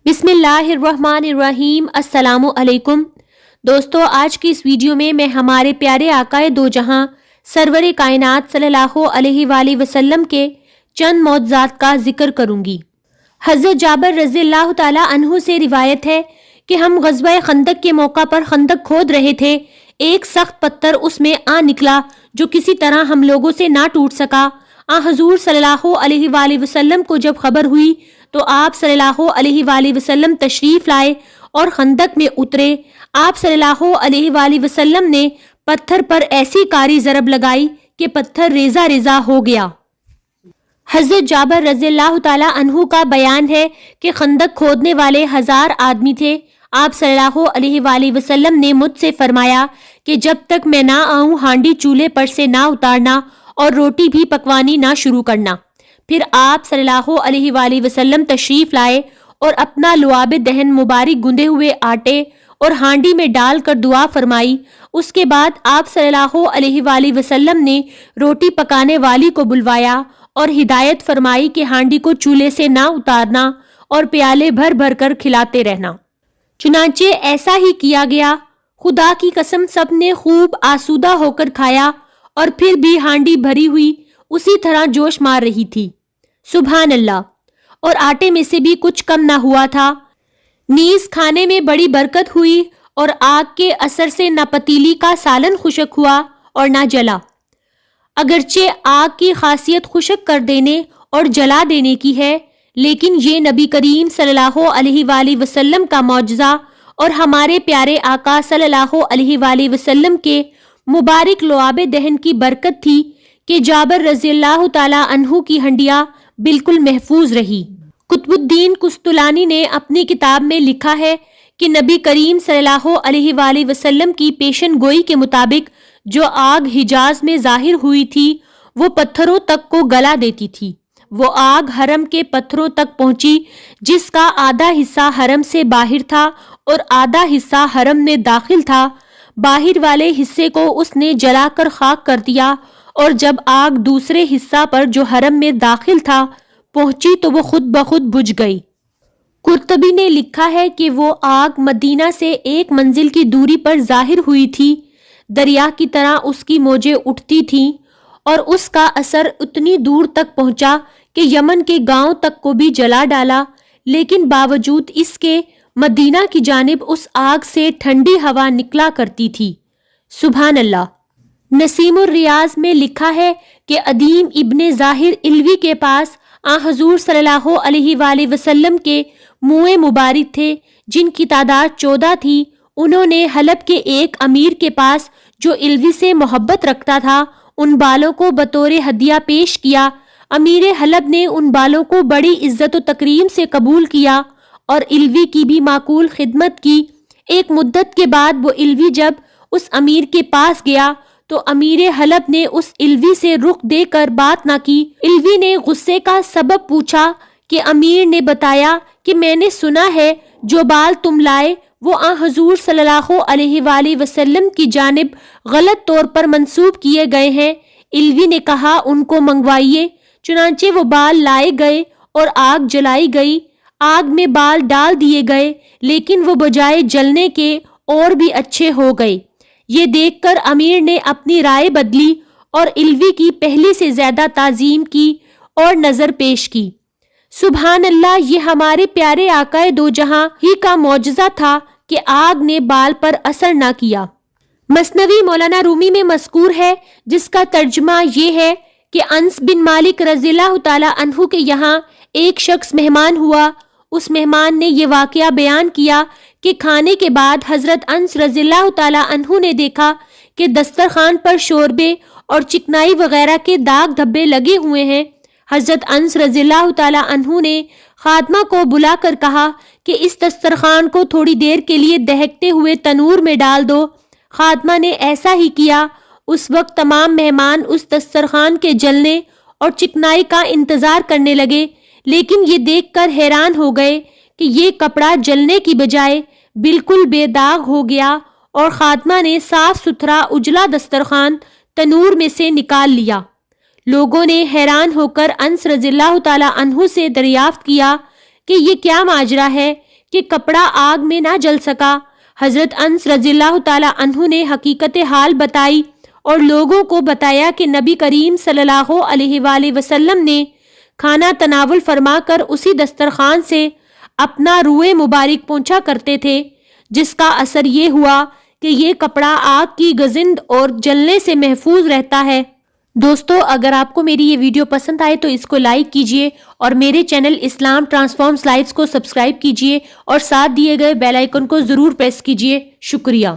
بسم اللہ الرحمن الرحیم۔ السلام علیکم دوستو، آج کی اس ویڈیو میں ہمارے پیارے آقا دو جہاں سرور کائنات صلی اللہ علیہ وآلہ وسلم کے چند معجزات کا ذکر کروں گی۔ حضرت جابر رضی اللہ تعالی عنہ سے روایت ہے کہ ہم غزوہ خندق کے موقع پر خندق کھود رہے تھے، ایک سخت پتھر اس میں آ نکلا جو کسی طرح ہم لوگوں سے نہ ٹوٹ سکا۔ حضور صلی اللہ علیہ وآلہ وسلم کو جب خبر ہوئی تو آپ صلی اللہ علیہ وآلہ وسلم تشریف لائے اور خندق میں اترے۔ آپ صلی اللہ علیہ وآلہ وسلم نے پتھر پر ایسی کاری ضرب لگائی کہ پتھر ریزہ ریزہ ہو گیا۔ حضرت جابر رضی اللہ تعالی عنہ کا بیان ہے کہ خندق کھودنے والے 1000 آدمی تھے۔ آپ صلی اللہ علیہ وآلہ وسلم نے مجھ سے فرمایا کہ جب تک میں نہ آؤں ہانڈی چولہے پر سے نہ اتارنا اور روٹی بھی پکوانی نہ شروع کرنا۔ پھر آپ صلی اللہ علیہ وآلہ وسلم تشریف لائے اور اپنا لعاب دہن مبارک گندے ہوئے آٹے اور ہانڈی میں ڈال کر دعا فرمائی۔ اس کے بعد آپ صلی اللہ علیہ وآلہ وسلم نے روٹی پکانے والی کو بلوایا اور ہدایت فرمائی کہ ہانڈی کو چولہے سے نہ اتارنا اور پیالے بھر بھر کر کھلاتے رہنا۔ چنانچہ ایسا ہی کیا گیا۔ خدا کی قسم سب نے خوب آسودہ ہو کر کھایا اور پھر بھی ہانڈی بھری ہوئی اسی طرح جوش مار رہی تھی۔ سبحان اللہ۔ اور آٹے میں سے بھی کچھ کم نہ ہوا تھا۔ نیز کھانے میں بڑی برکت ہوئی اور آگ کے اثر سے نہ پتیلی کا سالن خشک ہوا اور نہ جلا۔ اگرچہ آگ کی خاصیت خشک کر دینے اور جلا دینے کی ہے، لیکن یہ نبی کریم صلی اللہ علیہ وآلہ وسلم کا معجزہ اور ہمارے پیارے آقا صلی اللہ علیہ وآلہ وسلم کے مبارک لعاب دہن کی برکت تھی کہ جابر رضی اللہ تعالی عنہ کی ہنڈیاں بالکل محفوظ رہی۔ قطب الدین قسطلانی نے اپنی کتاب میں لکھا ہے کہ نبی کریم صلی اللہ علیہ وآلہ وسلم کی پیشن گوئی کے مطابق جو آگ حجاز میں ظاہر ہوئی تھی وہ پتھروں تک کو گلا دیتی تھی۔ وہ آگ حرم کے پتھروں تک پہنچی جس کا آدھا حصہ حرم سے باہر تھا اور آدھا حصہ حرم میں داخل تھا۔ باہر والے حصے کو اس نے جلا کر خاک کر دیا اور جب آگ دوسرے حصہ پر جو حرم میں داخل تھا پہنچی تو وہ خود بخود بجھ گئی۔ قرطبی نے لکھا ہے کہ وہ آگ مدینہ سے 1 منزل کی دوری پر ظاہر ہوئی تھی، دریا کی طرح اس کی موجیں اٹھتی تھیں اور اس کا اثر اتنی دور تک پہنچا کہ یمن کے گاؤں تک کو بھی جلا ڈالا، لیکن باوجود اس کے مدینہ کی جانب اس آگ سے ٹھنڈی ہوا نکلا کرتی تھی۔ سبحان اللہ۔ نسیم الریاض میں لکھا ہے کہ ادیم ابن ظاہر علوی کے پاس حضور صلی اللہ علیہ وآلہ وسلم کے منہ مبارک تھے جن کی تعداد 14 تھی۔ انہوں نے حلب کے ایک امیر کے پاس جو علوی سے محبت رکھتا تھا ان بالوں کو بطور ہدیہ پیش کیا۔ امیر حلب نے ان بالوں کو بڑی عزت و تکریم سے قبول کیا اور علوی کی بھی معقول خدمت کی۔ ایک مدت کے بعد وہ علوی جب اس امیر کے پاس گیا تو امیر حلب نے اس علوی سے رخ دے کر بات نہ کی۔ علوی نے غصے کا سبب پوچھا کہ امیر نے بتایا کہ میں نے سنا ہے جو بال تم لائے وہ حضور صلی اللہ علیہ وآلہ وسلم کی جانب غلط طور پر منسوب کیے گئے ہیں۔ علوی نے کہا ان کو منگوائیے۔ چنانچہ وہ بال لائے گئے اور آگ جلائی گئی۔ آگ میں بال ڈال دیے گئے لیکن وہ بجائے جلنے کے اور بھی اچھے ہو گئے۔ یہ دیکھ کر امیر نے اپنی رائے بدلی اور علوی کی پہلے سے زیادہ تعظیم کی اور نظر پیش کی۔ سبحان اللہ۔ یہ ہمارے پیارے آقا دو جہاں ہی کا معجزہ تھا کہ آگ نے بال پر اثر نہ کیا۔ مثنوی مولانا رومی میں مذکور ہے جس کا ترجمہ یہ ہے کہ انس بن مالک رضی اللہ تعالی عنہ کے یہاں ایک شخص مہمان ہوا۔ اس مہمان نے یہ واقعہ بیان کیا کہ کھانے کے بعد حضرت انس رضی اللہ تعالی عنہ نے دیکھا کہ دسترخوان پر شوربے اور چکنائی وغیرہ کے داغ دھبے لگے ہوئے ہیں۔ حضرت انس رضی اللہ تعالی عنہ نے خادمہ کو بلا کر کہا کہ اس دسترخوان کو تھوڑی دیر کے لیے دہکتے ہوئے تنور میں ڈال دو۔ خادمہ نے ایسا ہی کیا۔ اس وقت تمام مہمان اس دسترخوان کے جلنے اور چکنائی کا انتظار کرنے لگے، لیکن یہ دیکھ کر حیران ہو گئے کہ یہ کپڑا جلنے کی بجائے بالکل بے داغ ہو گیا اور خادمہ نے صاف ستھرا اجلا دسترخوان تنور میں سے نکال لیا۔ لوگوں نے حیران ہو کر انس رضی اللہ تعالی عنہ سے دریافت کیا کہ یہ کیا ماجرا ہے، کہ کپڑا آگ میں نہ جل سکا۔ حضرت انس رضی اللہ تعالی عنہ نے حقیقت حال بتائی اور لوگوں کو بتایا کہ نبی کریم صلی اللہ علیہ وآلہ وسلم نے کھانا تناول فرما کر اسی دسترخوان سے اپنا روئے مبارک پونچھا کرتے تھے، جس کا اثر یہ ہوا کہ یہ کپڑا آگ کی گزند اور جلنے سے محفوظ رہتا ہے۔ دوستو، اگر آپ کو میری یہ ویڈیو پسند آئے تو اس کو لائک کیجئے اور میرے چینل اسلام ٹرانسفارمز لائفز کو سبسکرائب کیجئے اور ساتھ دیے گئے بیل آئیکن کو ضرور پریس کیجئے۔ شکریہ۔